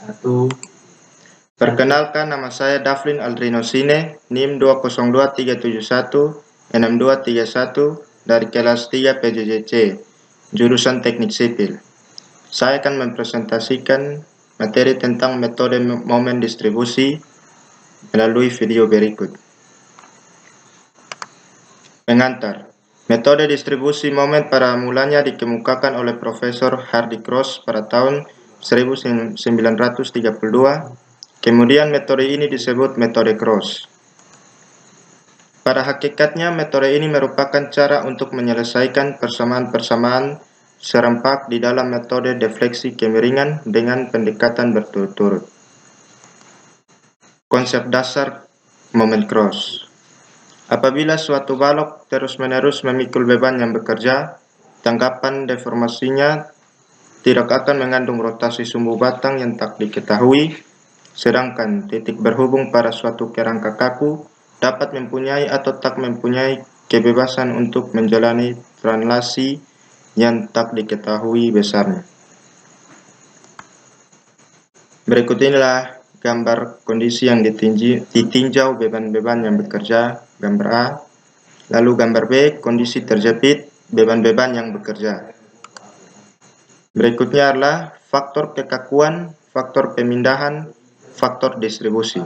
Satu. Perkenalkan, nama saya Daflin Aldrino Sine, NIM 20237162331 dari kelas 3 PJJC, jurusan Teknik Sipil. Saya akan mempresentasikan materi tentang metode momen distribusi melalui video berikut. Pengantar. Metode distribusi momen pada mulanya dikemukakan oleh Profesor Hardy Cross pada tahun 1932. Kemudian metode ini disebut metode Cross. Pada hakikatnya, metode ini merupakan cara untuk menyelesaikan persamaan-persamaan serempak di dalam metode defleksi kemiringan dengan pendekatan berturut-turut. Konsep dasar momen Cross. Apabila suatu balok terus-menerus memikul beban yang bekerja, tanggapan deformasinya tidak akan mengandung rotasi sumbu batang yang tak diketahui, sedangkan titik berhubung pada suatu kerangka kaku dapat mempunyai atau tak mempunyai kebebasan untuk menjalani translasi yang tak diketahui besarnya. Berikut inilah gambar kondisi yang ditinjau beban-beban yang bekerja, gambar A. Lalu gambar B, kondisi terjepit beban-beban yang bekerja. Berikutnya adalah faktor kekakuan, faktor pemindahan, faktor distribusi.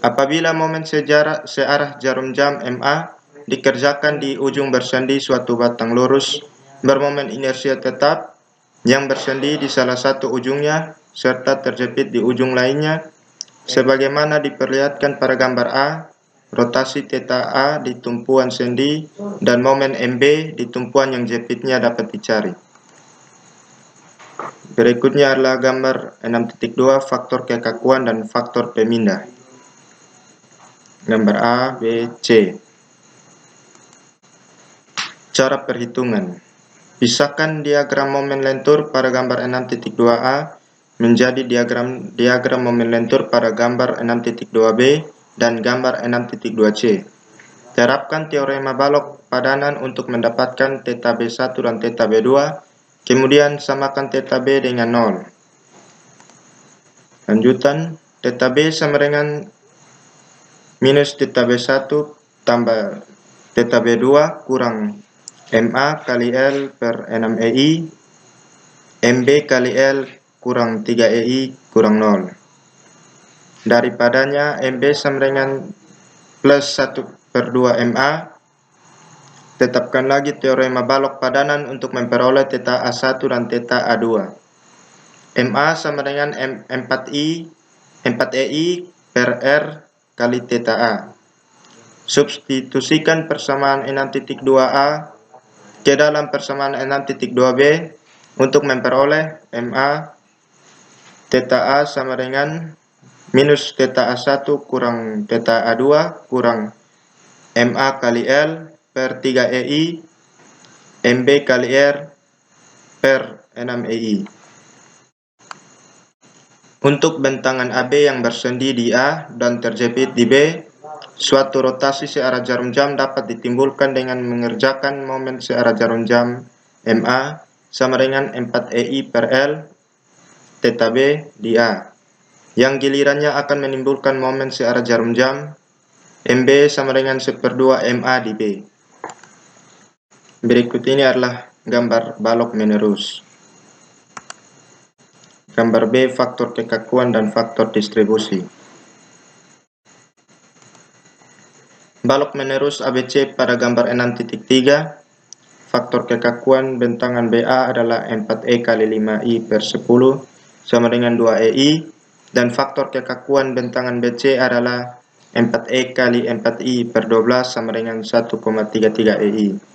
Apabila momen searah jarum jam MA dikerjakan di ujung bersendi suatu batang lurus bermomen inersia tetap yang bersendi di salah satu ujungnya serta terjepit di ujung lainnya, sebagaimana diperlihatkan pada gambar A, rotasi θA di tumpuan sendi dan momen MB di tumpuan yang jepitnya dapat dicari. Berikutnya adalah gambar 6.2 faktor kekakuan dan faktor pemindah. Gambar A, B, C. Cara perhitungan. Pisahkan diagram momen lentur pada gambar 6.2a menjadi diagram momen lentur pada gambar 6.2b dan gambar 6.2c. Terapkan teorema balok padanan untuk mendapatkan θ B1 dan θ B2, kemudian samakan θ B dengan 0. Lanjutan, θ B sama dengan minus θ B1 tambah θ B2 kurang MA kali L per 6EI, MB kali L kurang 3EI kurang 0. Daripadanya MB sama dengan plus 1/2 MA. Tetapkan lagi teorema balok padanan untuk memperoleh θ A1 dan θ A2. MA sama dengan 4EI per R kali θ A. Substitusikan persamaan 6.2a ke dalam persamaan 6.2b untuk memperoleh MA θ A sama dengan minus θ A1 kurang θ A2 kurang MA kali L per 3EI MB kali R per 6EI. Untuk bentangan AB yang bersendi di A dan terjepit di B, suatu rotasi searah jarum jam dapat ditimbulkan dengan mengerjakan momen searah jarum jam MA sama dengan 4EI per L θ B di A, yang gilirannya akan menimbulkan momen searah jarum jam MB sama dengan 1/2 MA di B. Berikut ini adalah gambar balok menerus. Gambar B, faktor kekakuan dan faktor distribusi. Balok menerus ABC pada gambar 6.3, faktor kekakuan bentangan BA adalah 4E kali 5I per 10 sama dengan 2EI, dan faktor kekakuan bentangan BC adalah 4E kali 4I per 12 sama dengan 1,33 EI.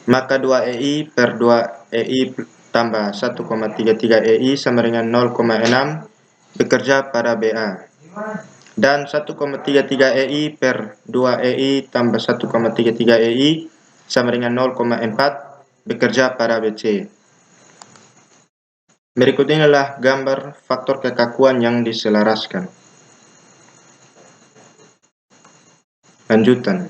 Maka 2EI per 2EI tambah 1,33 EI sama dengan 0,6 bekerja pada BA. Dan 1,33 EI per 2 EI tambah 1,33 EI sama dengan 0,4 bekerja pada BC. Berikut inilah gambar faktor kekakuan yang diselaraskan. Lanjutan.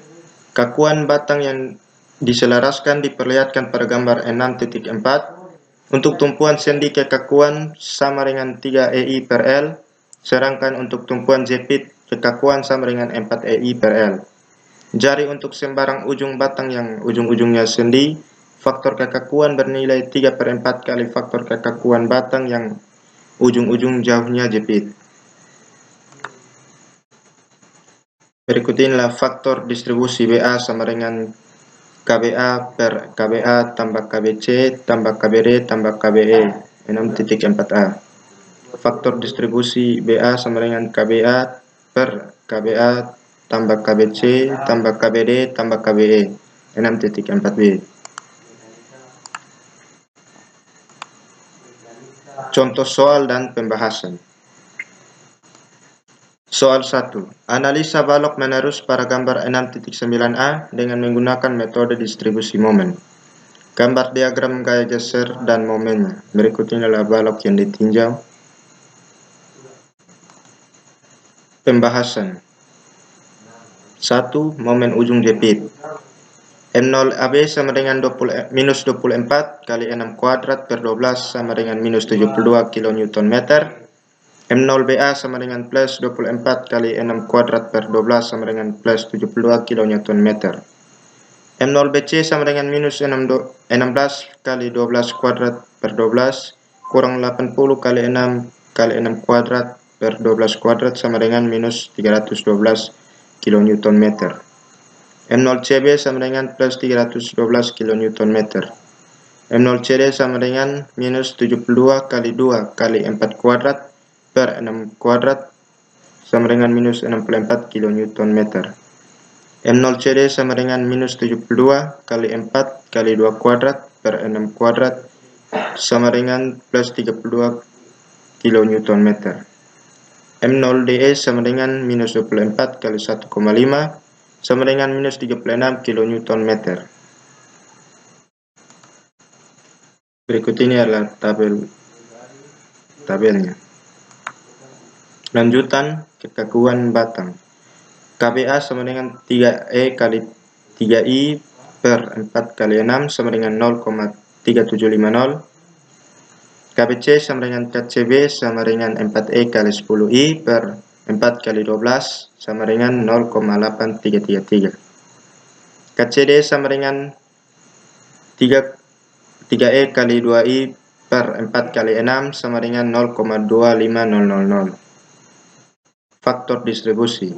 Kakuan batang yang diselaraskan diperlihatkan pada gambar 6.4. Untuk tumpuan sendi kekakuan sama dengan 3 EI per L, sedangkan untuk tumpuan jepit kekakuan sama dengan 4 EI per L. Jari untuk sembarang ujung batang yang ujung-ujungnya sendi, faktor kekakuan bernilai 3/4 kali faktor kekakuan batang yang ujung-ujung jauhnya jepit. Berikut inilah faktor distribusi BA sama dengan KBA per KBA tambah KBC tambah KBD tambah KBE 6.4a. Faktor distribusi BA sama dengan KBA per KBA tambah KBC tambah KBD tambah KBE 6.4b. Contoh soal dan pembahasan. Soal 1. Analisa balok menerus pada gambar 6.9a dengan menggunakan metode distribusi momen. Gambar diagram gaya geser dan momennya. Berikut inilah balok yang ditinjau. Pembahasan. 1. Momen ujung jepit. M0 AB sama dengan minus 24 kali 6 kuadrat per 12 sama dengan minus 72 kN/meter. M0 BA sama dengan plus 24 kali 6 kuadrat per 12 sama dengan plus 72 kN/meter. M0 BC sama dengan minus 16 kali 12 kuadrat per 12 kurang 80 kali 6 kali 6 kuadrat per 12 kuadrat sama dengan minus 312 kN/meter. M0 CB sama dengan plus 312 kN/meter. M0 CD sama dengan minus 72 kali 2 kali 4 kuadrat per 6 kuadrat sama dengan minus 64 kN/meter. M0 CD sama dengan minus 72 kali 4 kali 2 kuadrat per 6 kuadrat sama dengan plus 32 kN/meter. M0 DE sama dengan minus 24 kali 1,5 sama dengan minus 36 kN/meter. Berikut ini adalah tabelnya. Lanjutan kekakuan batang. KBA sama dengan 3E kali 3I per 4 kali 6 sama dengan 0,3750. KBC sama dengan KCB sama dengan 4E kali 10I per 4 kali 12 sama dengan 0,8333. KCD sama dengan 3E kali 2I per 4 kali 6 sama dengan 0,25000. Faktor distribusi.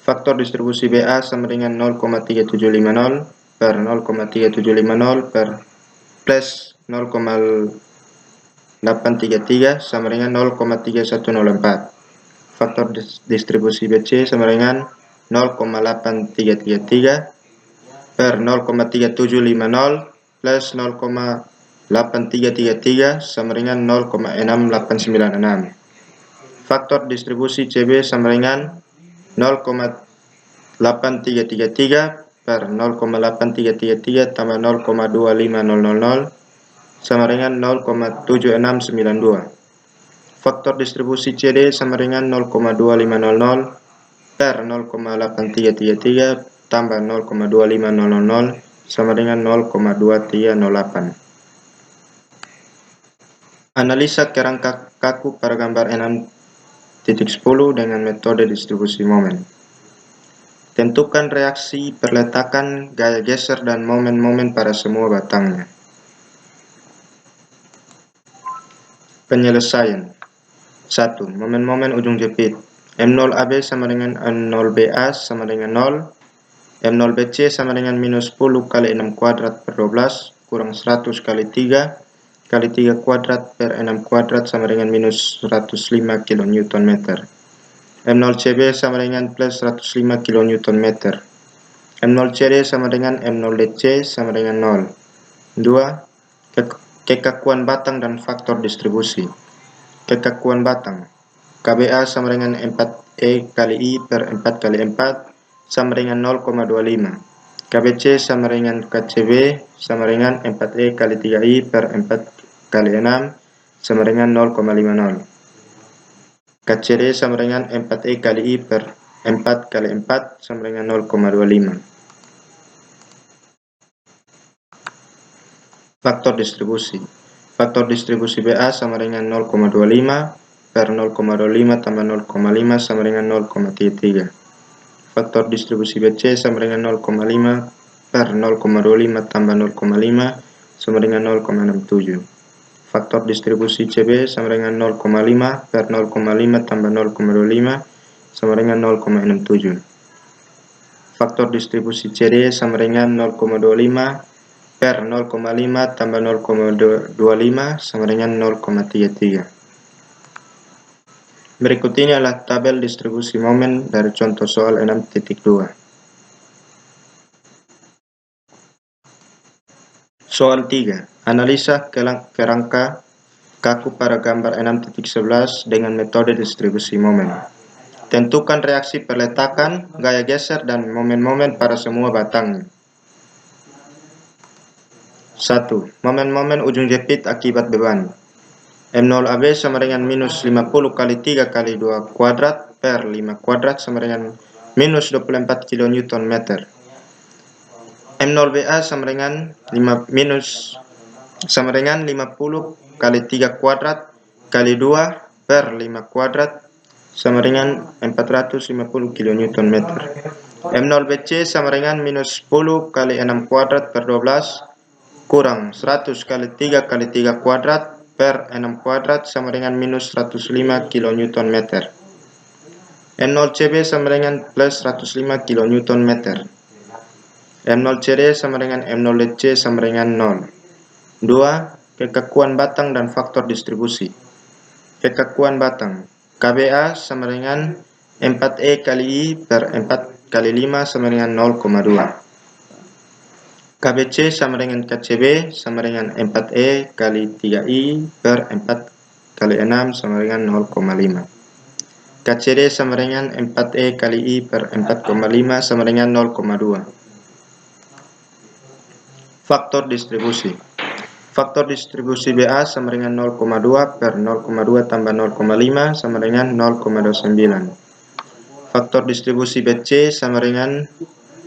Faktor distribusi BA sama dengan 0,3750 per 0,3750 per plus 0,833 sama dengan 0,3104. Faktor distribusi BC sama dengan 0,8333 per 0,3750 plus 0,8333 sama dengan 0,6896. Faktor distribusi CB sama dengan 0,8333 per 0,8333 tambah 0,25000 sama dengan 0,7692. Faktor distribusi CD sama dengan 0,2500 per 0,8333 tambah 0,2500 sama dengan 0,2308. Analisa kerangka kaku pada gambar 6.10 dengan metode distribusi momen. Tentukan reaksi perletakan, gaya geser, dan momen-momen pada semua batangnya. Penyelesaian. 1. Momen-momen ujung jepit. M0 AB sama dengan M0 BA sama dengan 0. M0 BC sama dengan minus 10 kali 6 kuadrat per 12 kurang 100 kali 3 kali 3 kuadrat per 6 kuadrat sama dengan minus 105 kN/meter. M0 CB sama dengan plus 105 kN/meter. M0 CD sama dengan M0 DC sama dengan 0. 2. Kekakuan batang dan faktor distribusi. Kekakuan batang. KBA sama dengan 4E kali I per 4 kali 4 sama dengan 0,25. KBC sama dengan KCB sama dengan 4E kali 3I per 4 kali 6 sama dengan 0,50. KCD sama dengan 4E kali I per 4 kali 4 sama dengan 0,25. Faktor distribusi. Faktor distribusi BA sama dengan 0,25 per 0,25 tambah 0,5 sama dengan 0,33. Faktor distribusi BC sama dengan 0,5 per 0,25 tambah 0,5 sama dengan 0,67. Faktor distribusi CB sama dengan 0,5 per 0,5 tambah 0,25 sama dengan 0,67. Faktor distribusi CD sama dengan 0,25 per 0,5 tambah 0,25 sama dengan 0,33. Berikut ini adalah tabel distribusi momen dari contoh soal 6.2. Soal 3. Analisa kerangka kaku pada gambar 6.11 dengan metode distribusi momen. Tentukan reaksi perletakan, gaya geser, dan momen-momen pada semua batangnya. 1. Momen-momen ujung jepit akibat beban. M0AB sama dengan minus 50 kali 3 kali 2 kuadrat per 5 kuadrat sama dengan minus 24 kN meter. M0BA sama dengan 50 kali 3 kuadrat kali 2 per 5 kuadrat sama dengan 450 kN meter. M0BC sama dengan minus 10 kali 6 kuadrat per 12 kurang 100 kali 3 kali 3 kuadrat per 6 kuadrat sama dengan minus 105 kN meter. M0CB sama dengan plus 105 kN meter. M0CD sama dengan M0DC sama dengan 0. 2. Kekakuan batang dan faktor distribusi. Kekakuan batang. KBA sama dengan 4E kali I per 4 kali 5 sama dengan 0,2. KBC sama dengan KCB sama dengan 4E kali 3I per 4 kali 6 sama dengan 0,5. KCD sama dengan 4E kali I per 4,5 sama dengan 0,2. Faktor distribusi. Faktor distribusi BA sama dengan 0,2 per 0,2 tambah 0,5 sama dengan 0,29. Faktor distribusi BC sama dengan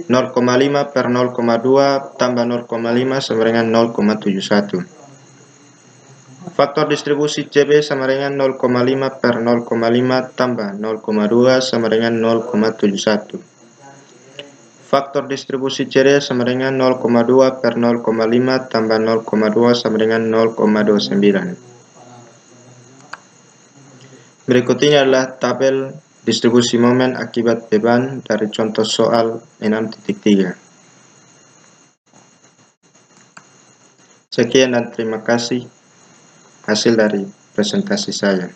0,5 per 0,2 tambah 0,5 sama dengan 0,71. Faktor distribusi CB sama dengan 0,5 per 0,5 tambah 0,2 sama dengan 0,71. Faktor distribusi CD sama dengan 0,2 per 0,5 tambah 0,2 sama dengan 0,29. Berikut ini adalah tabel distribusi momen akibat beban dari contoh soal 6.3. Sekian dan terima kasih hasil dari presentasi saya.